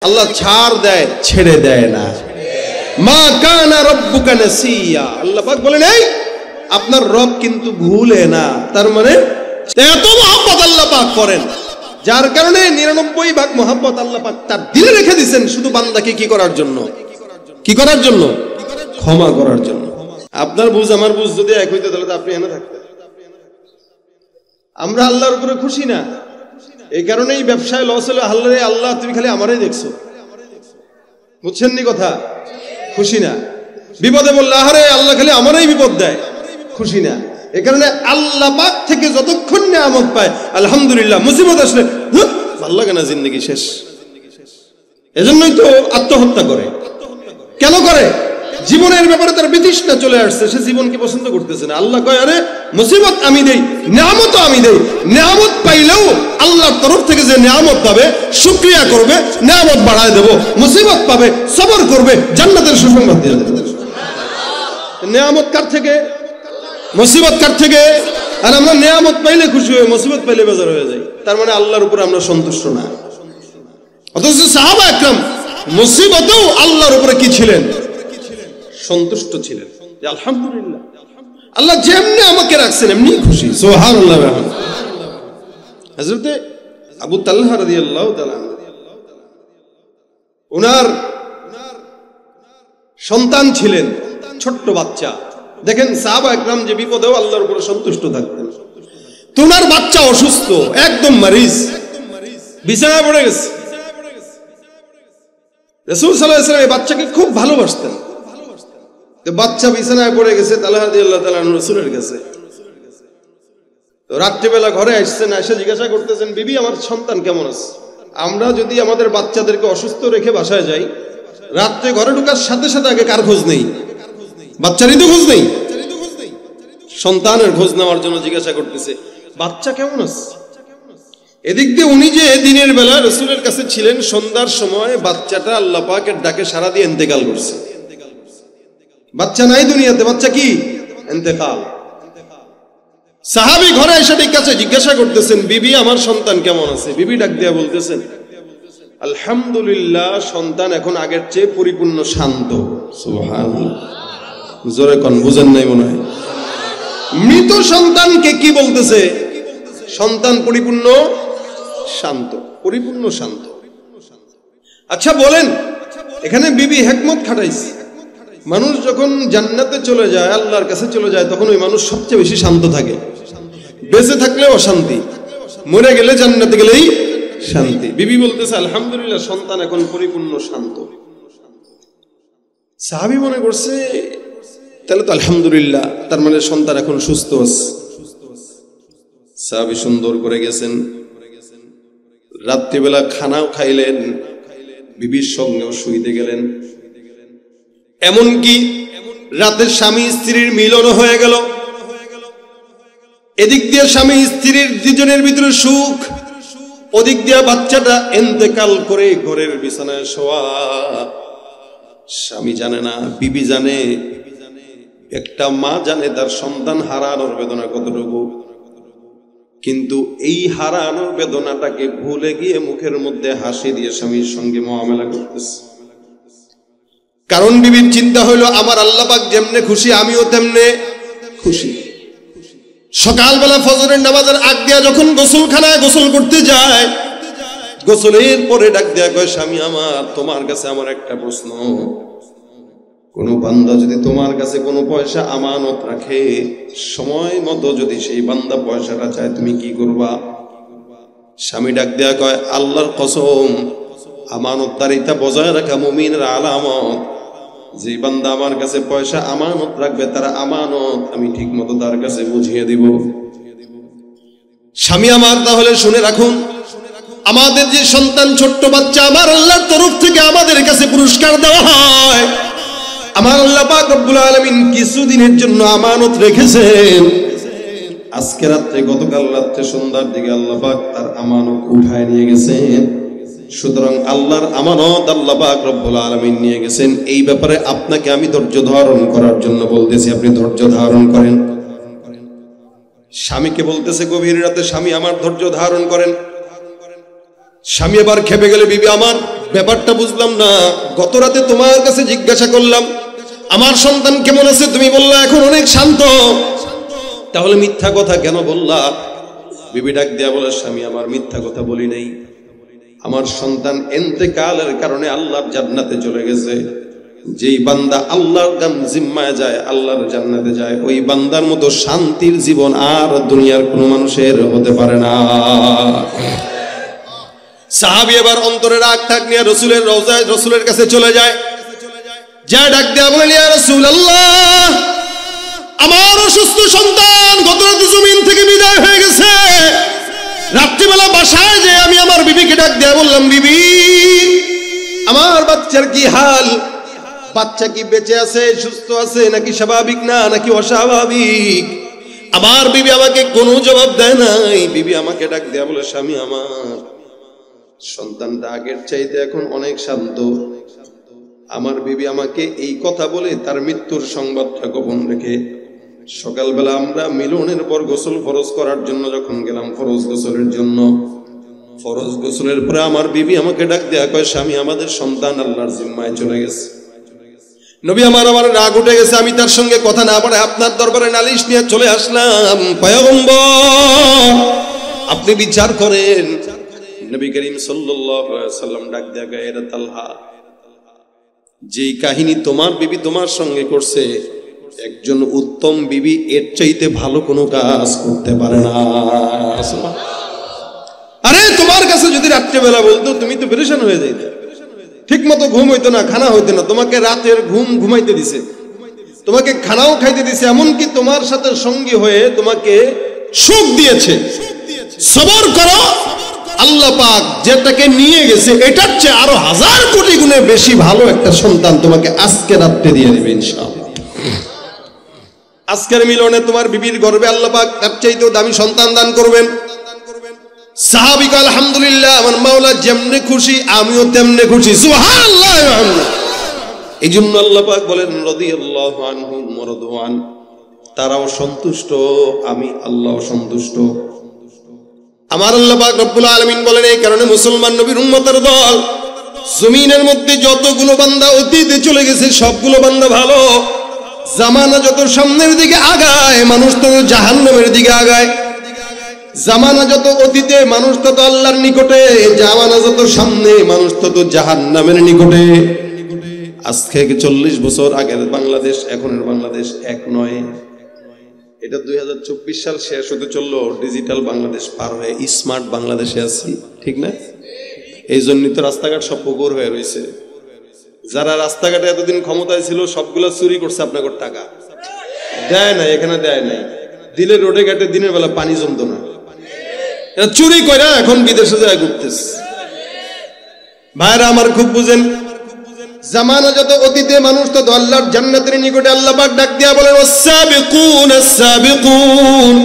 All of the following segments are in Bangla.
আল্লাহ ছাড় দেয়, ছেড়ে দেয় না। মা কানা রাব্বুকা নাসিয়া, আল্লাহ পাক বলেন এই আপনার রব কিন্তু ভুলে না। তার মানে এত মহব্বত আল্লাহ পাক করেন, যার কারণে 99 ভাগ মহব্বত আল্লাহ পাক তার দিলে রেখে দিয়েছেন শুধু বান্দাকে কি করার জন্য? কি করার জন্য? ক্ষমা করার জন্য। আপনার বুঝ আমার বুঝ যদি এক হইতো তাহলে তো আপনি এনে থাকতেন। আমরা আল্লাহর উপরে খুশি না, এই কারণেই ব্যবসায় লস হলো। আল্লাহ তুমি খালি আমারই দেখছো, বুঝছেন নি কথা? খুশি না। বিপদে বললে আরে আল্লাহ খালি আমারই বিপদ দেয়, খুশি না। এই কারণে আল্লাহ পাক থেকে যতক্ষণ নিয়ামত পায় আলহামদুলিল্লাহ, মুসিবত আসলে ভালো লাগে না, জিন্দেগি শেষ। এজন্যই তো আত্মহত্যা করে। কেন করে? জীবনের ব্যাপারে তার বিতৃষ্ণা চলে আসছে, সে জীবনকে পছন্দ করতেছে না। আল্লাহ কয় আরে মুসিবত আমি দেই, নিয়ামত আমি দেই। নিয়ামত পাইলেও আল্লাহর তরফ থেকে যে নিয়ামত পাবে শুকরিয়া করবে, নিয়ামত বাড়ায় দেব। মুসিবত পাবে সবর করবে, জান্নাতের সুসংবাদ দিয়ে দেব। নিয়ামত কার থেকে? মুসিবত কার থেকে? আর আমরা নিয়ামত পাইলে খুশি হয়ে, মুসিবত পাইলে বেজার হয়ে যাই। তার মানে আল্লাহর উপর আমরা সন্তুষ্ট না। অথচ সাহাবা একরাম মুসিবতেও আল্লাহর উপরে কি ছিলেন? সন্তুষ্ট ছিলেন। আলহামদুলিল্লাহ, আল্লাহ যেমনি আমাকে রাখছেন এমনি খুশি। সুবহানাল্লাহ। হযরতে আবু তালহা রাদিয়াল্লাহু তাআলা ওনার সন্তান ছিলেন, ছোট্ট বাচ্চা। দেখেন সাহাবা একরাম যে বিপদেও আল্লাহর উপরে সন্তুষ্ট থাকতেন। তোমার বাচ্চা অসুস্থ, একদম মারিজ, বিছানায় পড়ে গেছে। রাসূল সাল্লাল্লাহু আলাইহি ওয়াসাল্লাম এই বাচ্চাকে খুব ভালোবাসতেন। বাচ্চা বিছানায় পড়ে গেছে, তালহা রাদিয়াল্লাহু তাআলা রাসূলের কাছে। তো রাত্রিবেলা ঘরে আসছেন, এসে জিজ্ঞাসা করতেছেন বিবি আমার সন্তান কেমন আছে? আমরা যদি আমাদের বাচ্চাদেরকে অসুস্থ রেখে বাসায় যাই, রাত্রে ঘরে ঢোকার সাথে সাথে আগে কার খোঁজ নেই? বাচ্চারই তো খোঁজ নেই। সন্তানের খোঁজ নেওয়ার জন্য জিজ্ঞাসা করতেছে বাচ্চা কেমন আছে। এদিক দিয়ে উনি যে দিনের বেলা রাসূলের কাছে ছিলেন, সন্ধ্যার সময় বাচ্চাটা আল্লাহ পাকের ডাকে সাড়া দিয়ে ইন্তেকাল করছে। বাচ্চা নাই দুনিয়াতে, বাচ্চা কি? ইন্তেকাল। সাহাবী ঘরে এসে জিজ্ঞাসা করতেছেন বিবি আমার সন্তান কেমন আছে? বিবি ডাক দিয়া বলতেছেন আলহামদুলিল্লাহ, সন্তান এখন আগের চেয়ে পরিপূর্ণ শান্ত। সুবহানাল্লাহ। জোরে কোন, বুঝেন নাই মনে হয়? মৃত সন্তানকে কি বলতেছে? সন্তান পরিপূর্ণ শান্ত, পরিপূর্ণ শান্ত। আচ্ছা বলেন, এখানে বিবি হিকমত খাটাইছে। মানুষ যখন জান্নাতে চলে যায়, আল্লাহর কাছে চলে যায়, তখন ওই মানুষ সবচেয়ে বেশি শান্ত থাকে। বেঁচে থাকলে অশান্তি, মরে গেলে জান্নাতে গেলেই শান্তি। বিবি বলতেছে আলহামদুলিল্লাহ, সন্তান এখন পরিপূর্ণ শান্ত। সাহাবী মনে করছে তাহলে তো আলহামদুলিল্লাহ, তার মানে সন্তান এখন সুস্থ আছে। সাহাবী সুন্দর করে গেছেন, রাত্রিবেলা খানাও খাইলেন, বিবির সঙ্গেও শুইতে গেলেন। এমনকি রাতের স্বামী স্ত্রীর মিলন হয়ে গেল। এদিক দিয়ে স্বামী স্ত্রীর দুজনের ভিতরে সুখ, ওদিক দিয়ে বাচ্চাটা ইন্তেকাল করে ঘরের বিছানায় শোয়া। স্বামী জানে না, বিবি জানে, একটা মা জানে তার সন্তান হারানোর বেদনা কতটুকু। কিন্তু এই হারানোর বেদনাটাকে ভুলে গিয়ে মুখের মধ্যে হাসি দিয়ে স্বামীর সঙ্গে মুআমালা করতেছে। কারণ বিবির চিন্তা হইল আমার আল্লাহ পাক যেমনে খুশি আমিও তেমনে খুশি। সকালবেলা ফজরের নামাজের আগ দিয়া যখন গোসলখানায় গোসল করতে যায়, গোসলের পরে ডাক দেয়া কয় স্বামী আমার, তোমার কাছে আমার একটা প্রশ্ন। কোন বান্দা যদি তোমার কাছে কোনো পয়সা আমানত রাখে, সময় মতো যদি সেই বান্দা পয়সাটা চায়, তুমি কি করবা? স্বামী ডাক দেয়া কয় আল্লাহর কসম, আমানতদারিতা বজায় রাখা মুমিনের আলামত। যে বান্দা আমার কাছে পয়সা আমানত রাখবে, তারা আমানত আমি ঠিক মতো তার কাছে বুঝিয়ে দিব। স্বামী আমার, তাহলে শুনে রাখুন, আমাদের যে সন্তান ছোট্ট বাচ্চা, আমার আল্লাহর তরফ থেকে আমাদের কাছে পুরস্কার দেওয়া হয়। আমার আল্লাহ পাক রব্বুল আলামিন কিছুদিনের জন্য আমানত রেখেছেন। আজকে রাত্রে, গতকাল রাত্রে সন্ধ্যার দিকে আল্লাহ পাক তার আমানত উঠায় নিয়ে গেছেন। সুতরাং আল্লাহর আমানত আল্লাহ পাক রব্বুল আলামিন নিয়ে গেছেন। এই ব্যাপারে আপনাকে আমি ধৈর্য ধারণ করার জন্য বলতেছি, আপনি ধৈর্য ধারণ করেন। স্বামীকে বলতেছে গভীর রাতে, স্বামী আমার ধৈর্য ধারণ করেন। স্বামী এবার খেপে গেলে বিবি আমার ব্যাপারটা বুঝলাম না। গত রাতে তোমার কাছে জিজ্ঞাসা করলাম আমার সন্তান কেমন আছে, তুমি বললা এখন অনেক শান্ত, তাহলে মিথ্যা কথা কেন বললা? বিবি ডাক দিয়া বলে, স্বামী আমার মিথ্যা কথা বলি নাই, আমার সন্তান ইন্তেকালের কারণে আল্লাহর জান্নাতে চলে গেছে। যেই বান্দা আল্লাহর জিম্মায় যায়, আল্লাহর জান্নাতে যায়, ওই বান্দার মতো শান্তির জীবন আর দুনিয়ার কোনো মানুষের হতে পারে না। সাহাবী এবার অন্তরে রাগ ঠাক নিয়ে রাসূলের রওজায় রাসূলের কাছে চলে যায়, যা ডাক দেয়া বলেন, ইয়া রাসূলুল্লাহ, আমার অসুস্থ সন্তান গত রাতে জমিন থেকে বিদায় হয়ে গেছে। রাত্রিবেলা বাসায় যে আমি আমার বিবিকে ডাক দেয়া বললাম, বিবি আমার বাচ্চার কি হাল? বাচ্চা কি বেঁচে আছে, সুস্থ আছে, নাকি স্বাভাবিক না, নাকি অস্বাভাবিক? আমার বিবি আমাকে কোনো জবাব দেয় নাই। বিবি আমাকে ডাক দেয়া বলে, স্বামী আমার সন্তানটা আগের চাইতে এখন অনেক শান্ত। আমার বিবি আমাকে এই কথা বলে তার মৃত্যুর সংবাদটা গোপন রেখে সকালবেলা আমরা মিলনের পর গোসল ফরজ করার জন্য যখন গেলাম, ফরজ গোসলের জন্য, ফরজ গোসলের পরে আমার বিবি আমাকে ডাক দেয়া কয়, স্বামী আমাদের সন্তান আল্লাহর জিম্মায় চলে গেছে। নবী আমার রাগ উঠে গেছে, আমি তার সঙ্গে কথা না বলে আপনার দরবারে নালিশ নিয়ে চলে আসলাম। পয়গম্বর আপনি বিচার করেন। নবী করিম সাল্লাল্লাহু আলাইহি ওয়াসাল্লাম ডাক দেয়া কয়, এরা তালহা, যেই কাহিনী তোমার বিবি তোমার সঙ্গে করছে, একজন উত্তম বিবি এর চাইতে ভালো কোনো কাজ করতে পারে না। আরে তোমার কাছে যদি রাত্রেবেলা বলতো, তুমি তো পেরেশান হয়ে যাইতে, ঠিক মতো ঘুম হইতো না, খানা হইতো না, তোমাকে রাতের ঘুম ঘুমাইতে দিছে, তোমাকে খানাও খাইতে দিছে, এমনকি তোমার সাথে সঙ্গী হয়ে তোমাকে সুখ দিয়েছে। সবর করো, আল্লাহ পাক যেটাকে নিয়ে গেছে এটার চেয়ে আরো 1000 কোটি গুণে বেশি ভালো একটা সন্তান তোমাকে আজকে রাতে দিয়ে দিবে ইনশাআল্লাহ। আজকের মিলনে তোমার বিবির গর্ভে আল্লাহ পাক তার চাইতেও দামি সন্তান দান করবেন। সাহাবী কয়, আলহামদুলিল্লাহ, আমার মাওলা যেমনে খুশি আমিও তেমনে খুশি, সুবহানাল্লাহ। এই জন্য আল্লাহ পাক বলেন, রাদিয়াল্লাহু আনহুম ওয়া রাদু আন, তারাও সন্তুষ্ট, আমি আল্লাহ সন্তুষ্ট। আমার আল্লাহ পাক রব্বুল আলামিন বলেন, এই কারণে মুসলমান নবীর উম্মতের দল, জমিনের মধ্যে যতগুলো বান্দা অতীতে চলে গেছে সবগুলো বান্দা ভালো। জামানা যত সামনের দিকে আগায়, মানুষ তত জাহান্নামের দিকে আগায়। জামানা যত অতীতে, মানুষ তত আল্লাহর নিকটে। জামানা যত সামনে, মানুষ তত জাহান্নামের নিকটে। আজ থেকে 40 বছর আগের বাংলাদেশ এখনের বাংলাদেশ এক নয়। এটা 2024 সাল শেষ হতে চললো, ডিজিটাল বাংলাদেশ পার হয়ে স্মার্ট বাংলাদেশে আছি, ঠিক না? এই জন্যই তো রাস্তাঘাট সব পুকুর হয়ে রয়েছে। যারা রাস্তাঘাটে এতদিন ক্ষমতায় ছিল সবগুলা চুরি করছে আপনাদের টাকা, দেয় নাই, এখানে দেয় নাই, দিলে রোডে ঘাটে দিনের বেলা পানি জমতো না, চুরি করে এখন বিদেশে যায় ঘুরতেছে। ভাইরা আমার খুব বুঝেন, জামানা যত অতীতে, মানুষ তত আল্লাহর জান্নাতের নিকটে। আল্লাহ পাক ডাক দিয়া বলেন, ওয়াস-সাবিকুন আস-সাবিকুন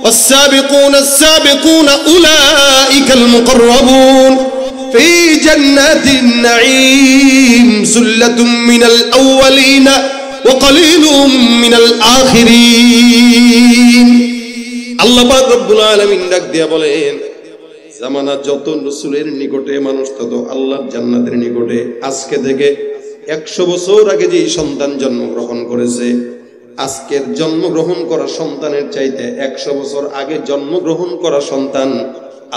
ওয়াস-সাবিকুন আস-সাবিকুন উলাইকাল মুকাররাবুন ফি জান্নাতিন নাঈম সুল্লাতুম মিনাল আউয়ালিন ওয়া কলিলুম মিনাল আখিরিন। আল্লাহ পাক রব্বুল আলামিন ডাক দিয়া বলেন, জামানা যত রাসূলের নিকটে, মানুষ তত আল্লাহর জান্নাতের নিকটে। আজকে থেকে 100 বছর আগে যে সন্তান জন্মগ্রহণ করেছে, আজকের জন্মগ্রহণ করা সন্তানের চাইতে 100 বছর আগে জন্মগ্রহণ করা সন্তান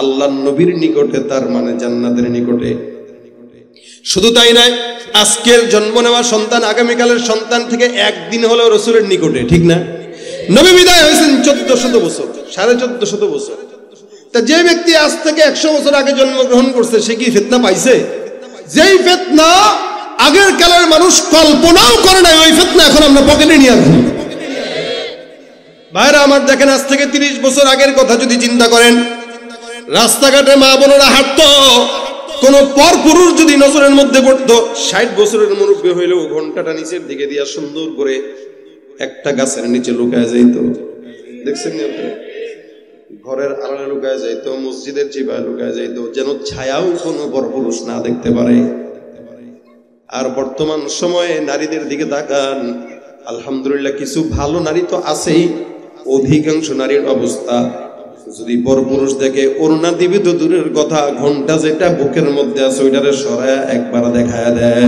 আল্লাহর নবীর নিকটে, তার মানে জান্নাতের নিকটে। শুধু তাই নয়, আজকের জন্ম নেওয়া সন্তান আগামীকালের সন্তান থেকে একদিন হলেও রাসূলের নিকটে, ঠিক না? নবী বিদায় হয়েছেন 1400 বছর, 1450 বছর। তা যে ব্যক্তি আজ থেকে 100 বছর আগে জন্মগ্রহণ করছে, সে কি ফিতনা পাইছে? যেই ফিতনা আগের কালের মানুষ কল্পনাও করে না, ওই ফিতনা এখন আমরা পকেটে নিয়ে আসি। ভাইরা আমার দেখেন, আজ থেকে 30 বছর আগের কথা যদি চিন্তা করেন, রাস্তাঘাটে মা বোনেরা হাঁটতো, কোন পর পুরুষ যদি নজরের মধ্যে পড়তো, 60 বছরের মুরব্বী হইলেও ঘন্টাটা নিচের দিকে দিয়া সুন্দর করে একটা গাছের নিচে লুকায় যাইতো। দেখছেন না? ঘরের আড়ালে লুকায় যাইতো, মসজিদের চিপায় লুকায় যাইতো, যেন ছায়াও কোনো পরপুরুষ না দেখতে পারে। আর বর্তমান সময়ে নারীদের দিকে তাকান, আলহামদুলিল্লাহ কিছু ভালো নারী তো আছেই, অধিকাংশ নারীর অবস্থা যদি পরপুরুষ দেখে ওড়না দিবি তো দূরের কথা, ঘন্টা যেটা বুকের মধ্যে আছে ওইটারে সরায়া একবার দেখায় দেয়।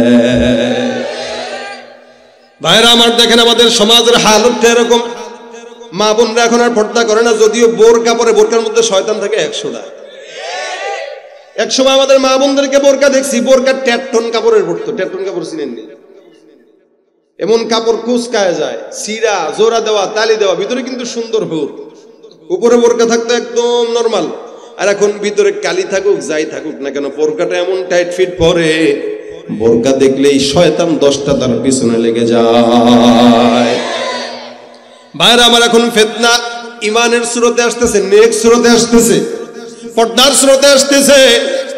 ভাইরা আমার, দেখেন আমাদের সমাজের হালতটা এরকম। মা বোনরা এখন আর পর্দা করে না, যদিও বোরকা পরে, বোরকার মধ্যে শয়তান থাকে 100টা। একসময় আমাদের মা বোনদেরকে বোরকা দেখছি, বোরকা টেটন কাপড়ের পড়তো। টেটন কাপড় চিনেননি? এমন কাপড় কুচকায় যায়, সিরা জোড়া দেওয়া, তালি দেওয়া, ভিতরে কিন্তু সুন্দর হোক, উপরে বোরকা থাকতো একদম নরমাল। আর এখন ভিতরে কালি থাকুক যাই থাকুক না কেন, বোরকাটা এমন টাইট ফিট পরে, বোরকা দেখলেই শয়তান 10টা তার পিছনে লেগে যায়। ভাইরা আমার, এখন ফিতনা ইমানের সুরতে আসতেছে, নেক সুরতে আসতেছে, পর্দার সুরতে আসতেছে,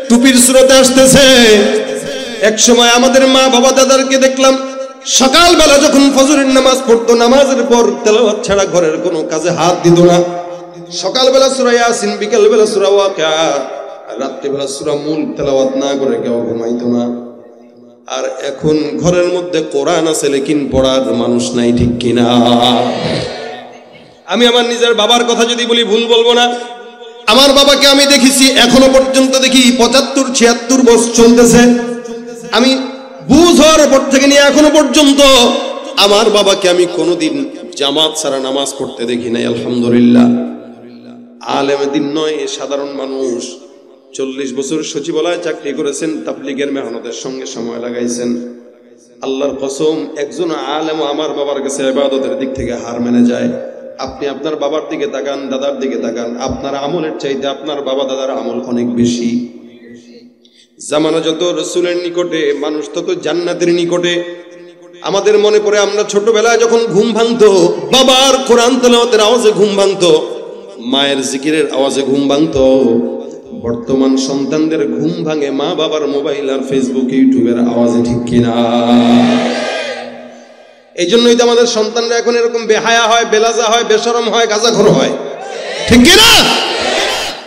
টুপির সুরতে আসতেছে। এক সময় আমাদের মা বাবা দাদারকে দেখলাম সকালবেলা যখন ফজরের নামাজ পড়তো, নামাজের পর তেলাওয়াত ছাড়া ঘরের কোনো কাজে হাত দিত না। সকালবেলা সূরা ইয়াসিন, বিকেলবেলা সূরা ওয়াকিয়া, রাত্রিবেলা সূরা মুলক তেলাওয়াত না করে কেউ ঘুমাইতো না। আর এখন ঘরের মধ্যে কোরআন আছে, লেকিন পড়ার মানুষ নাই, ঠিক কিনা? আমি আমার নিজের বাবার কথা যদি বলি ভুল বলবো না। আমার বাবাকে আমি দেখেছি, এখনো পর্যন্ত দেখি 75-76 বছর চলতেছে। আমি বুঝ হওয়ার পর থেকে নিয়ে এখনো পর্যন্ত আমার বাবাকে আমি কোনোদিন জামাত ছাড়া নামাজ পড়তে দেখি নাই, আলহামদুলিল্লাহ। আলেমে দিন নয়, সাধারণ মানুষ। 40 বছর সচিবালয়ে চাকরি করেছেন, তাবলীগের মেহনতের সঙ্গে সময় লাগাইছেন। আল্লাহর কসম, একজন আলেম আমার বাবার কাছে ইবাদতের দিক থেকে হার মেনে যায়। আপনি আপনার বাবার দিকে তাকান, দাদার দিকে তাকান, আপনার আমলের চাইতে আপনার বাবা দাদার আমল অনেক বেশি। জামানা যত রাসূলের নিকটে, মানুষ তত জান্নাতের নিকটে। আমাদের মনে পড়ে আমরা ছোটবেলায় যখন ঘুম ভাঙতো, বাবার কোরআন তেলাওয়াতের আওয়াজে ঘুম ভাঙতো, মায়ের জিকিরের আওয়াজে ঘুম ভাঙতো। বর্তমান সন্তানদের ঘুম ভাঙে মা বাবার মোবাইল আর ফেসবুক ইউটিউবের আওয়াজে, ঠিক কিনা? এই জন্যই তো আমাদের সন্তানরা এখন এরকম বেহায়া হয়, বেলাজা হয়, বেশরম হয়, গাঁজাখোর হয়, ঠিক কিনা?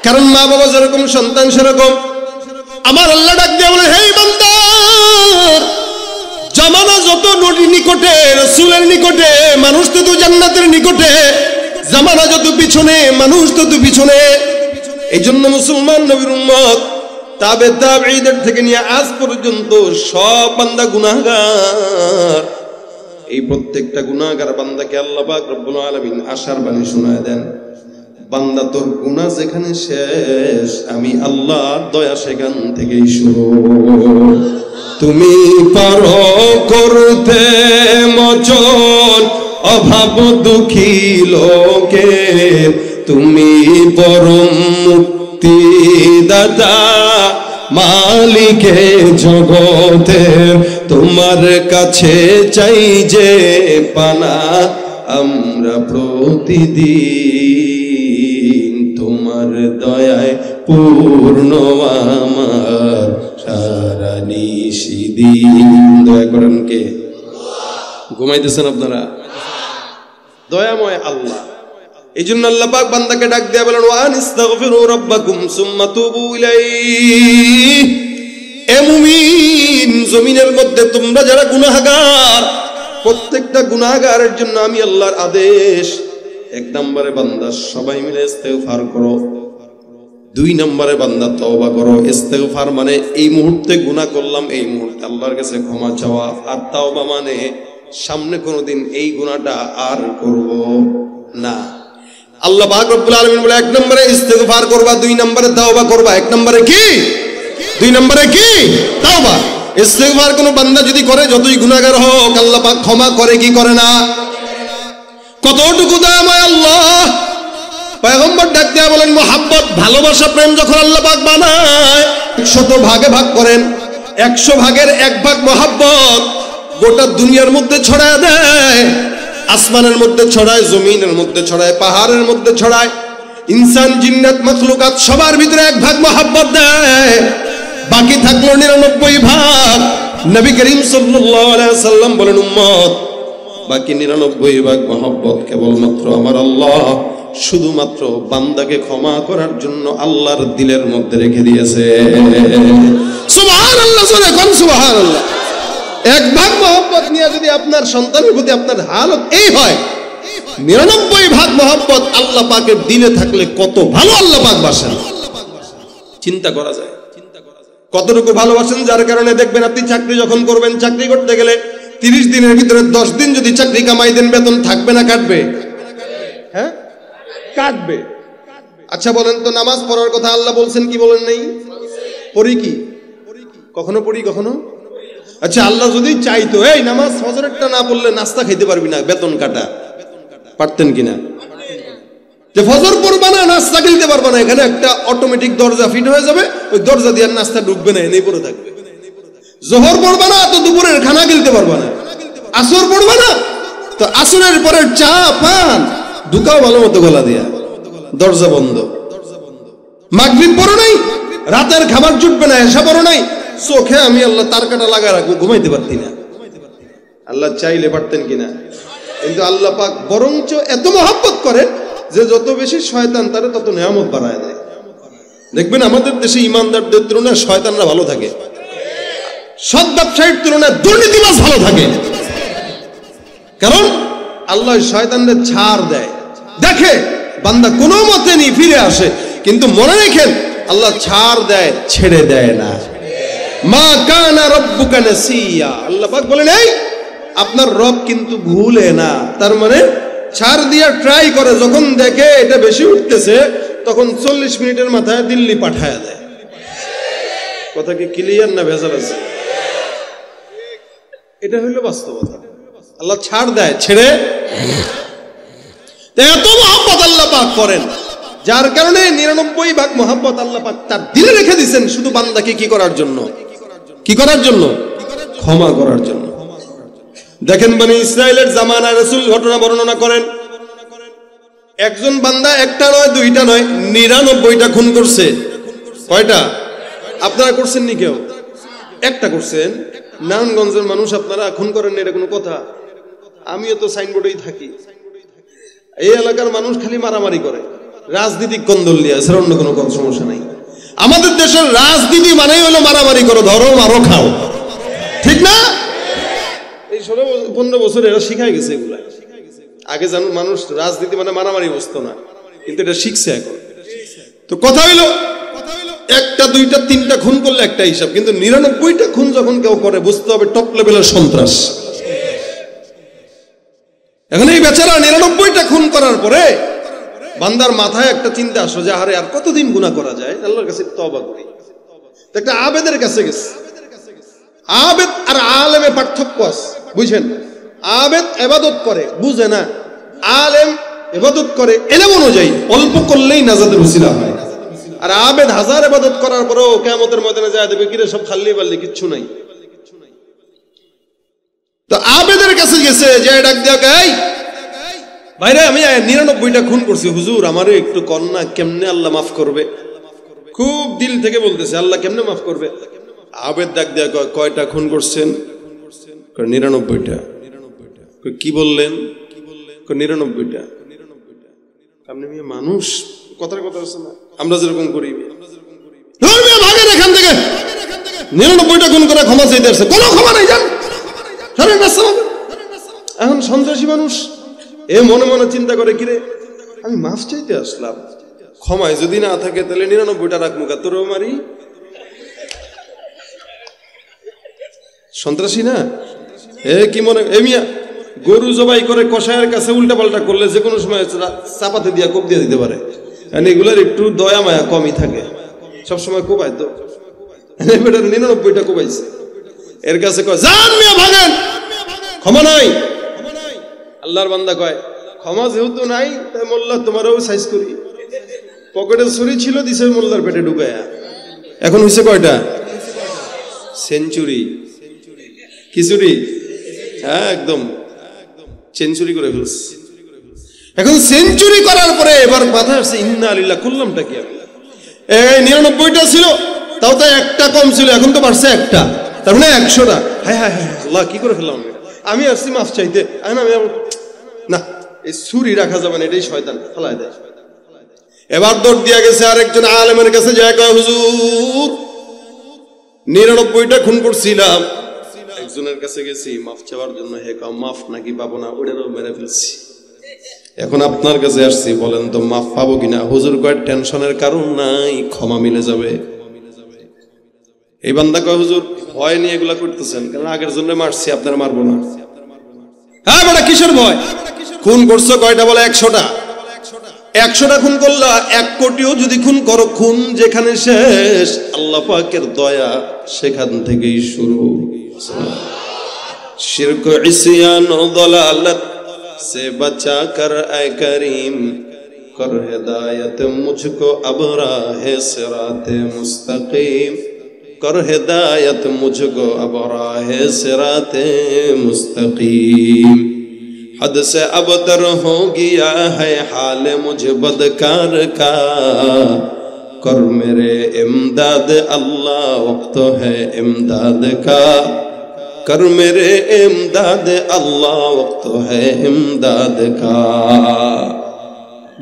কারণ মা বাবা যেরকম সন্তান সেরকম। আমার আল্লাহ ডাক দিয়ে বলে, হে বান্দা, জামানা যত নবীর নিকটে, রাসূলের নিকটে, মানুষ তত জান্নাতের নিকটে। জামানা যত পিছনে, মানুষ তত পিছনে। এই জন্য মুসলমান নবীর উম্মত, তাবেঈদের থেকে নিয়ে আজ পর্যন্ত সব বান্দা গুনাহগার। এই প্রত্যেকটা গুনাহগার বান্দাকে আল্লাহ পাক রব্বুল আলামিন আশার বাণী শোনায় দেন, বান্দা তোর গুনাহ যেখানে শেষ, আমি আল্লাহর দয়া সেখান থেকেই শুরু। তুমি পারো করতে মোচন অভাব দুঃখী লোকে, তুমি পরম মুক্তি দাতা, মালিকে জগতের, তোমার কাছে চাই যে পানা আমরা প্রতিদিন। তোমার দয়ায় পূর্ণ আমার সারা নিশিদিন। দয়া করেন কে? ঘুমাইতেছেন আপনারা? দয়াময় আল্লাহ। এই জন্য আল্লাহ পাক বান্দাকে ডাক দিয়ে বলেন, ওয়ানিস্তাগফিরু রাব্বাকুম সুম্মা তুবু ইলাইহি। এ মুমিন, জমিনের মধ্যে তোমরা যারা গুনাহগার, প্রত্যেকটা গুনাহগারের জন্য আমি আল্লাহর আদেশ, 1 নম্বরে বান্দা সবাই মিলে ইস্তেগফার করো, 2 নম্বরে বান্দা তওবা করো। ইস্তেগফার মানে এই মুহূর্তে গুনাহ করলাম, এই মুহূর্তে আল্লাহর কাছে ক্ষমা চাওয়া। আর তওবা মানে সামনে কোনোদিন এই গুনাহটা আর করব না। আল্লাহ পাক রব্বুল আলামিন বলে, 1 নম্বরে ইস্তেগফার করবা, 2 নম্বরে তওবা করবা। 1 নম্বরে কি? 2 নম্বরে কি? তওবা। ইস্তেগফার কোন বান্দা যদি করে, যতই গুনাহগার হোক, আল্লাহ পাক ক্ষমা করে কি করে না? কতটুকু দয়াময় আল্লাহ। পয়গম্বর ডাক দিয়া বলেন, মুহাব্বত, ভালোবাসা, প্রেম যখন আল্লাহ পাক বানায়, 100 ভাগে ভাগ করেন, 100 ভাগের 1 ভাগ মুহাব্বত গোটা দুনিয়ার মধ্যে ছড়ায় দেয়। আসমানের মধ্যে ছড়ায়, জমিনের মধ্যে ছড়ায়, পাহাড়ের মধ্যে ছড়ায়, ইনসান জিন্নাত মাখলুকাত সবার ভিতরে 1 ভাগ মুহাব্বত দেয়। বাকি থাকলো 99 ভাগ। নবী করিম সাল্লাল্লাহু আলাইহি ওয়াসাল্লাম বলেন, উম্মত, বাকি 99 ভাগ মুহাব্বত কেবলমাত্র আমার আল্লাহ শুধুমাত্র বান্দাকে ক্ষমা করার জন্য আল্লাহর দিলের মধ্যে রেখে দিয়েছে। সুবহানাল্লাহ, জোরে কোন সুবহানাল্লাহ। 1 ভাগ মহব্বত নিয়ে যদি আপনার সন্তানের প্রতি আপনার হালত এই হয়, 99 ভাগ মহব্বত আল্লাহ পাকের দিলে থাকলে কত ভালো আল্লাহ পাক বাসেন চিন্তা করা যায়। কতটুকু ভালোবাসেন, যার কারণে দেখবেন আপনি চাকরি যখন করবেন, চাকরি করতে গেলে 30 দিনের ভিতরে 10 দিন যদি চাকরি কামাই দেন, বেতন থাকবে না কাটবে? হ্যাঁ, কাটবে। আচ্ছা বলেন তো, নামাজ পড়ার কথা আল্লাহ বলছেন কি বলেন নাই? পড়ি কি? কখনো পড়ি, কখনো। আচ্ছা আল্লাহ যদি চাইতো এই নামাজ ফজরেরটা না পড়লে নাস্তা খাইতে পারবি না, বেতন কাটা, পারতেন কিনা? যে ফজর পড়বা না, নাস্তা খেতে পারবা না, এখানে একটা অটোমেটিক দরজা ফিট হয়ে যাবে, ওই দরজা দিয়ে নাস্তা ঢুকবে না, এনেই পড়ে থাকবে। জোহর পড়বা না তো দুপুরের খানা খেতে পারবা না। আসর পড়বা না তো আসরের পরে চা পান ঢুকাও ভালো মতো গলা দিয়া, দরজা বন্ধ। মাগরিব পড়ো নাই, রাতের খাবার জুটবে না, এসা পড়ো নাই, চোখে আমি আল্লাহ তার কাটা লাগা রাখবো, ঘুমাইতে পারতি না। আল্লাহ চাইলে পারতেন কিনা? কিন্তু আল্লাহ পাক বরঞ্চ এত মহব্বত করেন যে যত বেশি শয়তান তারে তত নিয়ামত বাড়ায় দেয়। দেখবেন আমাদের দেশে ইমানদারদের তুলনায় শয়তানরা ভালো থাকে, সৎ ব্যবসায়ীর তুলনায় দুর্নীতিবাজ ভালো থাকে। কারণ আল্লাহ শয়তানদের ছাড় দেয়, দেখে বান্দা কোনো মতে নি ফিরে আসে, কিন্তু মনে রেখেন আল্লাহ ছাড় দেয়, ছেড়ে দেয় না। মা কানা রব্বুকা নাসিয়া, আল্লাহ পাক বলেন এই আপনার রব কিন্তু ভুলে না। তার মানে ছাড় দিয়া ট্রাই করে, যখন দেখে এটা বেশি উঠতেছে তখন 40 মিনিটের মাথায় দিল্লি পাঠায় দেয়। কথা কি ক্লিয়ার না ভেজাল আছে? এটা হইলো বাস্তবতা। আল্লাহ ছাড় দেয়, ছেড়ে। এত মহব্বত আল্লাহ পাক করেন, যার কারণে 99 ভাগ মহব্বত আল্লাহ পাক তার দিলে রেখে দিয়েছেন শুধু বান্দাকে কি করার জন্য? কি করার জন্য? ক্ষমা করার জন্য। দেখেন বনি ইসরাইলের জামানায় রাসূল ঘটনা বর্ণনা করেন, একজন বান্দা একটা নয়, দুইটা নয়, 99টা খুন করছে। কয়টা? আপনারা করছেন নি? কেউ একটা করছেন। নারায়ণগঞ্জের মানুষ আপনারা খুন করেন না, এটা কোনো কথা? আমিও তো সাইনবোর্ডেই থাকি। এই এলাকার মানুষ খালি মারামারি করে, রাজনীতিক কোন্দল নিয়ে, আছে অন্য কোনো সমস্যা নাই। আমাদের দেশের রাজনীতি মানেই হলো মারামারি করো, ধরো মারো খাও, ঠিক না? এই 16-15 বছর এরা শিখাই গেছে এগুলা। আগে জানুন মানুষ রাজনীতি মানে মারামারি বুঝতো না, কিন্তু এটা শিখছে এখন। তো কথা হইলো একটা দুইটা তিনটা খুন করলে একটা হিসাব, কিন্তু 99টা খুন যখন কেউ করে বুঝতে হবে টপ লেভেলের সন্ত্রাস। এখন এই বেচারা 99টা খুন করার পরে বান্দার মাথায় একটা চিন্তা আসলো যে আরে আর কতদিন গুনাহ করা যায়, আল্লাহর কাছে তওবা করি। তো একটা আবেদের কাছে গেছে। আবেদ আর আলেমে পার্থক্য আছে, বুঝেন? আবেদ ইবাদত করে, বুঝে না। আলেম ইবাদত করে এলেম অনুযায়ী, অল্প করলেই নাজাতের উসিলা হয়। আর আবেদ হাজার ইবাদত করার পরেও কিয়ামতের ময়দানে যায় দেখবে কিরে সব খাল্লি বাল্লি, কিচ্ছু নাই। তো আবেদের কাছে গেছে, যে ডাক দিয়া এই ভাইরে আমি 99টা খুন করছি, হুজুর আমারে একটু কন্যা কেমনে আল্লাহ মাফ করবে? খুব দিল থেকে বলতেছে আল্লাহ কেমনে মাফ করবে? আবেদ ডাক দিয়া কয়টা খুন করছেন? 99টা। কি বললেন? 99টা। আপনি মানুষ কথার কথা আছে না, আমরা যেরকম করি ভাগেন এখান থেকে। 99টা খুন করে ক্ষমা চাইতে আসছে, কোনো ক্ষমা নাই, জান। এখন সন্ত্রাসী মানুষ এ মনে মনে চিন্তা করে কিরে আমি মাফ চাইতে আসলাম, ক্ষমায় যদি না থাকে তাহলে 99টা রাখবো, তোরও মারি। সন্ত্রাসী না এ? কি মনে এ মিয়া গরু জবাই করে কষায়ের কাছে উল্টা পাল্টা করলে যে কোনো সময় চাপাতে দিয়া কোপ দিয়ে দিতে পারে। এগুলার একটু দয়া মায়া কমই থাকে, সবসময় কোপায়। তো 99টা কোপাইছে, এর কাছে কয় জান মিয়া ভাগেন, ক্ষমা নাই। আল্লাহর বান্দা কয় ক্ষমা যেহেতু নাই তাই মোল্লা তোমারও সাইজ করি। পকেটে ছুরি ছিল, দিছে মোল্লার পেটে ঢুকায়া। এখন হইছে কয়টা? সেঞ্চুরি। কি চুরি? হ্যাঁ একদম সেঞ্চুরি করে ফেলছে। এখন সেঞ্চুরি করার পরে এবার মাথা আসছে ইন্না লিল্লাহ, করলামটা কি আমি? এই 99টা ছিল, তাও তো একটা কম ছিল, এখন তো বাড়ছে একটা, তার মানে 100টা। হায় হায় হায় আল্লাহ কি করে ফেললাম আমি? আসছি মাফ চাইতে, না এই ছুরি রাখা যাবে না, এটাই শয়তান, ফেলায় দেয়। এবার দৌড় দিয়া গেছে আরেকজন আলেমের কাছে, যায় কয় হুজুর 99টা খুন করছিলাম, একজনের কাছে গেছি মাফ চাওয়ার জন্য, হে মাফ নাকি পাবো না, ওটারও মেরে ফেলছি। এখন আপনার কাছে আসছি, বলেন তো মাফ পাবো কিনা? হুজুর কয় টেনশনের কারণ নাই, ক্ষমা মিলে যাবে। এই বান্দা কয় হুজুর ভয় নিয়ে এগুলা করতেছেন, কারণ আগের জন্য মারছি, আপনারা মারবো না। হ্যাঁ বেটা কিসের ভয়? খুন করছো কয়টা? বলে 100টা। 100টা খুন করলা, 1 কোটিও যদি খুন করো, খুন যেখানে শেষ আল্লাহ পাকের দয়া সেখান থেকেই শুরু। শিরক ইসয়ান ও দলালত से बचा कर ऐ करीम कर हिदायत मुझको अब राहे सिराते मुस्तकीम कर हिदायत मुझको अब राहे सिराते मुस्तकीम हद से अबतर हो गया है हाल मुझे बदकार का कर मेरे इमदाद अल्लाह वक्त है इमदाद का कर मेरे इमदाद अल्लाह वक्त है इमदाद का।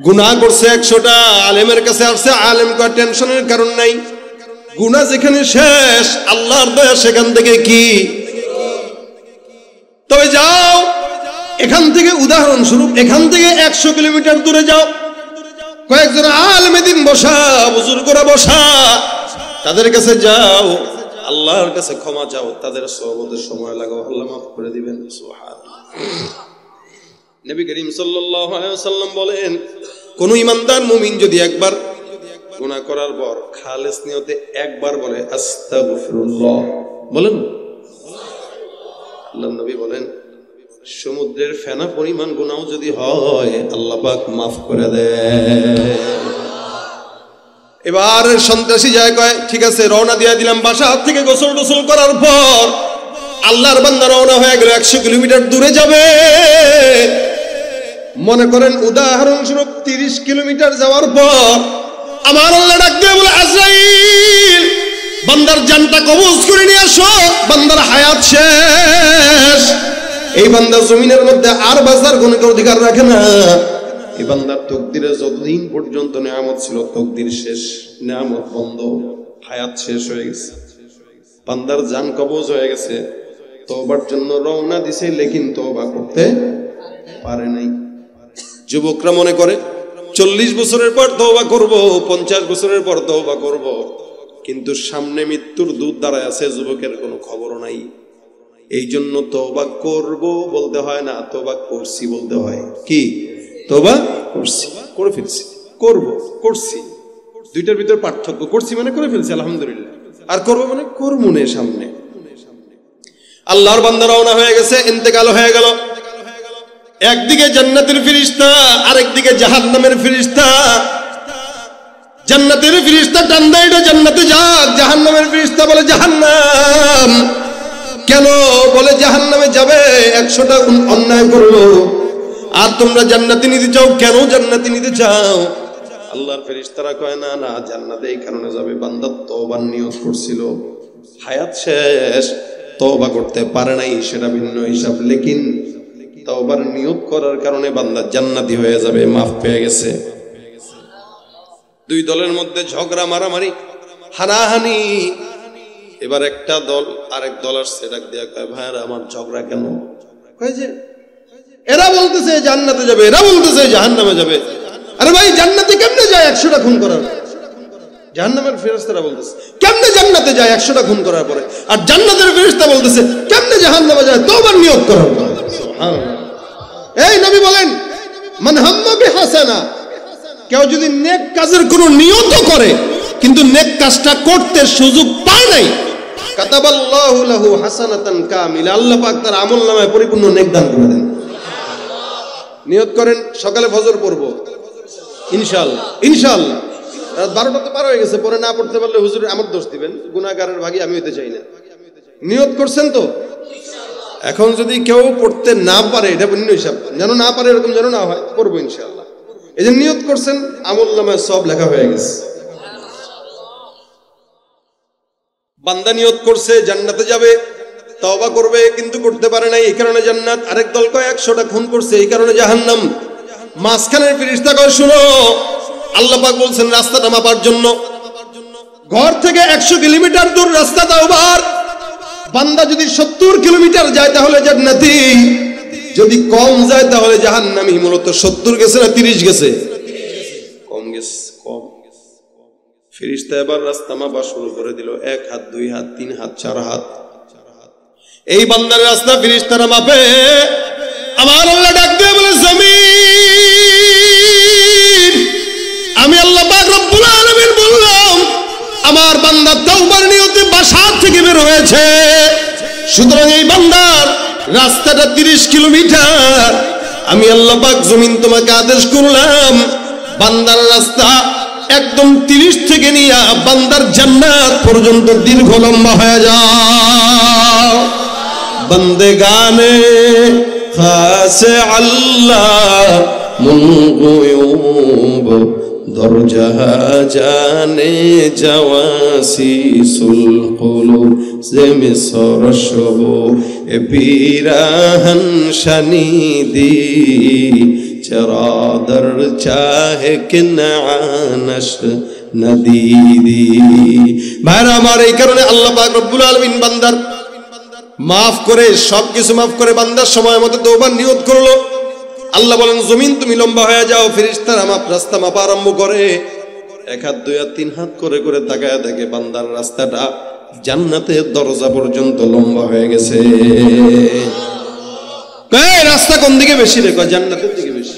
गुनाह করছে 100টা, আলেমের কাছে আসছে, আলেম কয় টেনশনের কারণ নাই, গুনাহ যেখানে শেষ আল্লাহর দয়া সেখান থেকে কি। তবে যাও এখান থেকে, উদাহরণস্বরূপ এখান থেকে 100 কিলোমিটার দূরে যাও, কয়েকজন আলেমে দিন বসা, বুজুর্গরা বসা, তাদের কাছে যাও, আল্লাহর কাছে ক্ষমা চাও, তাদের সহবতের সময় লাগাও, আল্লাহ মাফ করে দিবেন। সুবহানাল্লাহ। নবী করিম সাল্লাল্লাহু আলাইহি ওয়াসাল্লাম বলেন, কোন ইমানদার মুমিন যদি একবার গুনাহ করার পর খালেস নিয়তে একবার বলে আস্তাগফিরুল্লাহ, বলেন আল্লাহ নবী বলেন সমুদ্রের ফেনা পরিমাণ গুনাহ যদি হয় আল্লাহ পাক মাফ করে দেয়। এবার সন্ত্রাসী যায়, কয় ঠিক আছে রওনা দিয়ে দিলাম, বাসা থেকে গোসল টোসল করার পর আল্লাহর বান্দা রওনা হয়ে গেল, 100 কিলোমিটার দূরে যাবে। মনে করেন উদাহরণস্বরূপ 30 কিলোমিটার যাওয়ার পর আমার আল্লাহ ডাক দিয়ে বলে, আজরাইল বান্দার জানটা কবজ করে নিয়ে আসো, বান্দার হায়াত শেষ। এই বান্দা জমিনের মধ্যে আর বাঁচার কোনো অধিকার রাখে না। এই বান্দার তকদিরে যতদিন পর্যন্ত নিয়ামত ছিল তকদির শেষ, নিয়ামত বন্ধ, হায়াত শেষ হয়ে গেছে, বান্দার জান কবজ হয়ে গেছে। তওবার জন্য রওনা দিছে, লেকিন তওবা করতে পারে নাই। যুবকরা মনে করে 40 বছরের পর তওবা করব, 50 বছরের পর তওবা করব, কিন্তু সামনে মৃত্যুর দূত দাঁড়ায় আছে, যুবকের কোনো খবরও নাই। এই জন্য তওবা করব বলতে হয় না, তওবা করছি বলতে হয়। কি? তওবা করছি, করে ফেলছি, করব, করছি, দুইটার ভিতর পার্থক্য। করছি মানে করে ফেলছি আলহামদুলিল্লাহ, আর করব মানে করবো না সামনে। আল্লাহর বান্দা রওনা হয়ে গেছে, ইন্তেকাল হয়ে গেল। একদিকে জান্নাতের ফেরেশতা, আরেকদিকে জাহান্নামের ফেরেশতা। জান্নাতের ফেরেশতা টান দেয় জান্নাতে যাক, জাহান্নামের ফেরেশতা বলে জাহান্নাম। কেন? বলে জাহান্নামে যাবে 100টা অন্যায় করলো, আর তোমরা জান্নাতে নিতে চাও, কেন জান্নাতে নিতে চাও? আল্লাহর ফেরেশতারা কয় না না, জান্নাতে এই কারণে যাবে, বান্দা তওবার নিয়ত করছিল, হায়াত শেষ, তওবা করতে পারে নাই, সেটা ভিন্ন হিসাব। লেকিন তওবার নিয়ত করার কারণে বান্দা জান্নাতি হয়ে যাবে, মাফ পেয়ে গেছে। দুই দলের মধ্যে ঝগড়া, মারামারি, হানাহানি। এবার একটা দল আরেক দলের সেটাক দিয়ে কয়, ভাইরা আমার ঝগড়া কেন? কয় যে এরা বলতেছে জান্নাতে যাবে, এরা বলতেছে জাহান্নামে যাবে। আরে ভাই জান্নাতে কেমনে যায় 100টা খুন করার? জাহান্নামের ফেরেশতারা বলতেছে কেমনে জান্নাতে যায় 100টা খুন করার পরে, আর জান্নাতের ফেরেশতা বলতেছে কেমনে জাহান্নামে যায় তওবার নিয়ত করার পরে। সুবহানাল্লাহ। এই নবী বলেন, মান হাম্মা বিহাসানা, কেউ যদি নেক কাজের কোনো নিয়ত করে কিন্তু নেক কাজটা করতে সুযোগ পায় নাই, কাতাবাল্লাহু লাহু হাসানাতান কামিলা, আল্লাহ পাক তার আমলনামায় পরিপূর্ণ নেক দান করে দেন। নিয়ত করেন সকালে ফজর পড়ব ইনশাআল্লাহ, ইনশাআল্লাহ। রাত 12টা তো পার হয়ে গেছে, পরে না পড়তে পারলে হুজুর আমার দোষ দিবেন, গুনাহগারের ভাগী আমি হতে চাই না। নিয়ত করছেন তো? এখন যদি কেউ পড়তে না পারে, এটা ভিন্ন হিসাব, যেন না পারে এরকম যেন না হয়, পড়বো ইনশাআল্লাহ। এই যে নিয়ত করছেন, আমলনামায় সব লেখা হয়ে গেছে। বান্দা নিয়ত করছে জান্নাতে যাবে, তওবা করবে, কিন্তু করতে পারে নাই, এই কারণে জান্নাত। আরেক দল কয় 100টা খুন করছে, এই কারণে জাহান্নাম। মাঝখানের ফেরেশতা কয়, শুনো, আল্লাহ পাক বলছেন রাস্তাটা মাপার জন্য। ঘর থেকে 100 কিলোমিটার দূর রাস্তা তওবার, বান্দা যদি 70 কিলোমিটার যায় তাহলে জান্নাতি, যদি কম যায় তাহলে জাহান্নামী। মূলত 70 গেছে না 30 গেছে? কম গেছে, কম। ফেরেশতা এবার রাস্তা মাপা শুরু করে দিল। 1 হাত, 2 হাত, 3 হাত, 4 হাত। এই বান্দার রাস্তা ফেরেশতারা মাপে। আমার আল্লাহ ডাক দিয়ে বলে, জমিন, আমি আল্লাহ পাক রব্বুল আলামিন বললাম আমার বান্দা তাওবার নিয়তে বাসা থেকে বের হয়েছে, সুতরাং এই বান্দার রাস্তাটা 30 কিলোমিটার। আমি আল্লাহ পাক জমিন তোমাকে আদেশ করলাম বান্দার রাস্তা একদম 30 থেকে নিয়ে বান্দার জান্নাত পর্যন্ত দীর্ঘ লম্বা হয়ে যাও। বন্দেগানে খাসে আল্লাহ মুনগুয়ুব দরজা জানে জাওয়াসিসুল কুলুব জেমি সরশব এ পিরাহন শানিদি চরাদর চাহে কিনানশ নদীদি। ভাইরা আমার, এই কারণে আল্লাহ পাক রব্বুল আলামিন বান্দার মাফ করে, সবকিছু মাফ করে বান্দার সময় মতো তওবার নিয়ত করলো। আল্লাহ বলেন, জমিন তুমি লম্বা হয়ে যাও। ফেরেশতারা রাস্তা মাপা আরম্ভ করে। 1 হাত, 2 হাত, 3 হাত করে করে তাকায় দেখে বান্দার রাস্তাটা জান্নাতের দরজা পর্যন্ত লম্বা হয়ে গেছে। কয় রাস্তা কোন দিকে বেশি রে? কয় জান্নাতের দিকে বেশি।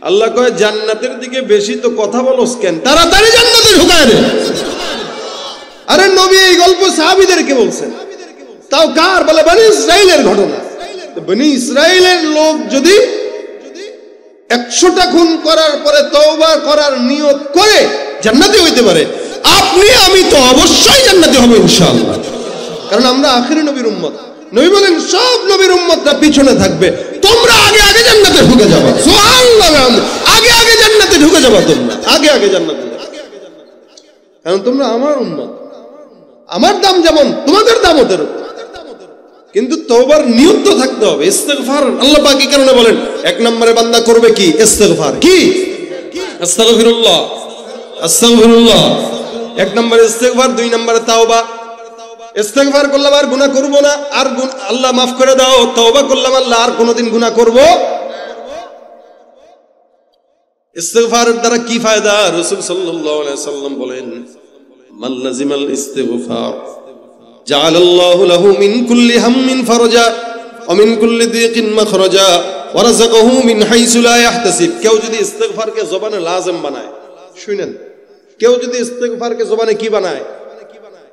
আল্লাহ কয়, জান্নাতের দিকে বেশি তো কথা বলোস কেন? তাড়াতাড়ি জান্নাতে ঢুকায় দে। আরে নবী এই গল্প সাহাবীদেরকে বলছেন, তাও কার? বলে বনি ইসরাইলের ঘটনা। বনি ইসরাইলের লোক যদি 100টা খুন করার পরে তওবা করার নিয়ত করে জান্নাতি হইতে পারে, আপনি আমি তো অবশ্যই জান্নাতি হব ইনশাআল্লাহ। কারণ আমরা আখিরি নবীর উম্মত। নবী বলেন সব নবীর উম্মতরা পিছনে থাকবে, তোমরা আগে আগে জান্নাতে ঢুকে যাবা। সুবহানাল্লাহ, আগে আগে জান্নাতে ঢুকে যাবা তোমরা, আগে আগে জান্নাতে। কারণ তোমরা আমার উম্মত, আমার দাম যেমন তোমাদের দাম ওদের। কিন্তু তওবার নিয়ত তো থাকতে হবে। ইস্তেগফার আল্লাহ পাক এই কারণে বলেন 1 নম্বরে বান্দা করবে কি? ইস্তেগফার। কি? আস্তাগফিরুল্লাহ, আস্তাগফিরুল্লাহ। 1 নম্বরে ইস্তেগফার, 2 নম্বরে তাওবা। ইস্তেগফার করলাম আর গুনাহ করব না, আর আল্লাহ মাফ করে দাও। তাওবা করলাম আল্লাহ আর কোনোদিন গুনাহ করব। ইস্তেগফারের দ্বারা কি ফায়দা? রাসূল সাল্লাল্লাহু আলাইহি ওয়াসাল্লাম বলেন, মান লাজিমাল ইস্তেগফার জাআলাল্লাহু লাহু মিন কুল্লি হাম্মিন ফারজা ওয়া মিন কুল্লি দিকিন মাখরাজা ওয়া রাযাকাহু মিন হাইসু লা ইয়াহতাসিব। কেউ যদি ইস্তেগফারকে জবানে লাজিম বানায়, শুনেন, কেউ যদি ইস্তেগফারকে জবানে কি বানায়?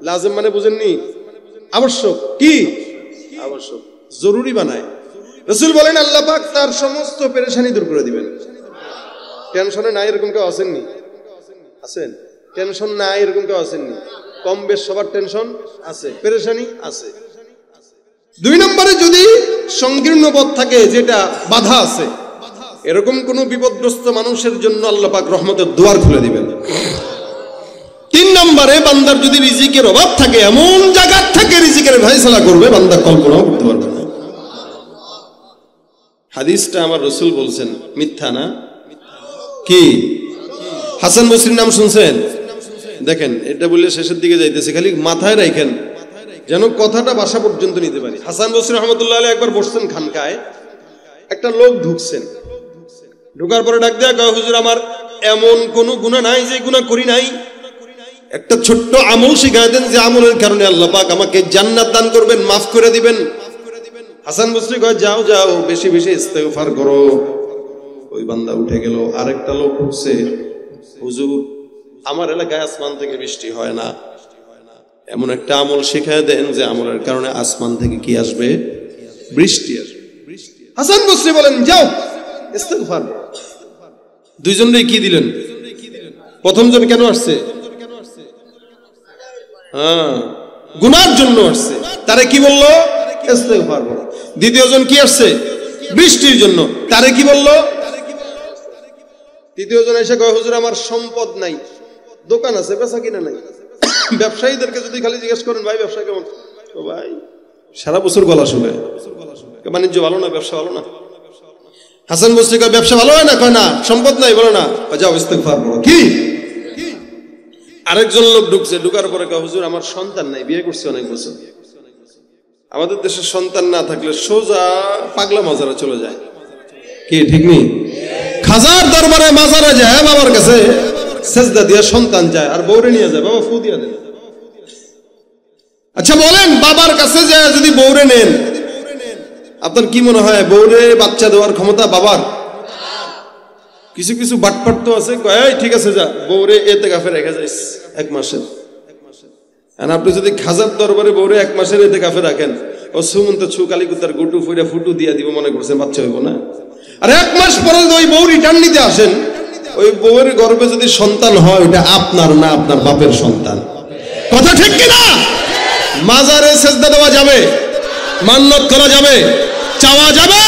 লাজিম মানে বুঝেননি? আবশ্যক। কি আবশ্যক? জরুরি বানায়। রাসূল বলেন আল্লাহ পাক তার সমস্ত পেরেশানি দূর করে দিবেন। টেনশনে নাই এরকম কেউ আছেননি? আছেন? টেনশন নাই এরকম কেউ আছেননি? কম বেশ সবার টেনশন আছে, পেরেশানি আছে। 2 নম্বরে যদি সংকীর্ণ পথ থাকে, যেটা বাধা আছে, এরকম কোন বিপদগ্রস্ত মানুষের জন্য আল্লাহ পাক রহমতের দুয়ার খুলে দিবেন। 3 নম্বরে বান্দার যদি রিজিকের অভাব থাকে, এমন জায়গা থেকে রিজিকের ফয়সালা করবে বান্দা কল্পনাও করতে পারবে না। হাদিসটা আমার রাসূল বলছেন, মিথ্যা না। কি? হাসান বসরির নাম শুনছেন? দেখেন, এটা বললে শেষের দিকে যাইতেছে, খালি মাথায় রাখেন যেন কথাটা বাসা পর্যন্ত নিতে পারি। হাসান বসরি রহমতুল্লাহ আলাইহি একবার বসছেন খানকায়, একটা লোক ঢুকছেন। ঢোকার পরে ডাক দেয়া, কয় হুজুর আমার এমন কোন গুনাহ নাই যে গুনাহ করি নাই, একটা ছোট্ট আমল শিখায় দেন যে আমলের কারণে আল্লাহ পাক আমাকে জান্নাত দান করবেন, মাফ করে দিবেন। হাসান বসরি কয়, যাও যাও, বেশি বেশি ইস্তেগফার করো। ওই বান্দা উঠে গেল। আরেকটা লোক ঢুকছে, হুজুর আমার এলাকায় আসমান থেকে বৃষ্টি হয় না, এমন একটা আমল শিখায় দেন যে আমলের কারণে আসমান থেকে কি আসবে? বৃষ্টি আসবে। হাসান বসরি বলেন, যাও ইস্তেগফার। 2 জনই কি দিলেন? প্রথম জন কেন আসছে? গুনার জন্য আসছে, তারে কি বললো? ইস্তেগফার করো। দ্বিতীয় জন কি আসছে? বৃষ্টির জন্য, তারে কি বললো? তৃতীয় জন এসে কয়, হুজুর আমার সম্পদ নাই, দোকান আছে, বেচা কিনা নাই। ব্যবসায়ীদেরকে যদি খালি জিজ্ঞেস করেন, ভাই ব্যবসা কেমন? তো ভাই সারা বছর গলা শুনে, বাণিজ্য ভালো না, ব্যবসা ভালো না। হাসান বসরি কয়, ব্যবসা ভালো হয় না? কয় না। সম্পদ নাই? বলো না। যাও ইস্তেগফার করো। কি? আরেকজন লোক ঢুকছে, ঢুকার পরে কয়, হুজুর আমার সন্তান নাই, বিয়ে করছে অনেক বছর। আমাদের দেশের সন্তান না থাকলে সোজা পাগলা মাজারে চলে যায়, কি ঠিক নেই? খাজার দরবারে মাজারে যায়, বাবার কাছে সেজদা দিয়া সন্তান যায়, আর বউরে নিয়ে যায়, বাবা ফু দিয়া দেন। আচ্ছা বলেন, বাবার কাছে যায় যদি বউরে নেন, আপনার কি মনে হয় বউরে বাচ্চা দেওয়ার ক্ষমতা বাবার? কিছু কিছু বাটপাট তো আছে, কয় ঠিক আছে যা বউরে এতেকাফে রেখে যাইস 1 মাসের। আর আপনি যদি খাজার দরবারে বউরে 1 মাসের এতেকাফে রাখেন, ও সুমন্ত ছু কালিকুতার গুটু ফুইরা ফুটু দিয়া দিব মনে করছেন বাচ্চা হইব না? আর 1 মাস পরে ওই বউ রিটার্ন নিতে আসেন, ওই বউয়ের গর্ভে যদি সন্তান হয় ওটা আপনার না, আপনার বাপের সন্তান। কথা ঠিক কিনা? মাজারে সেজদা দেওয়া যাবে, মান্নত করা যাবে, চাওয়া যাবে।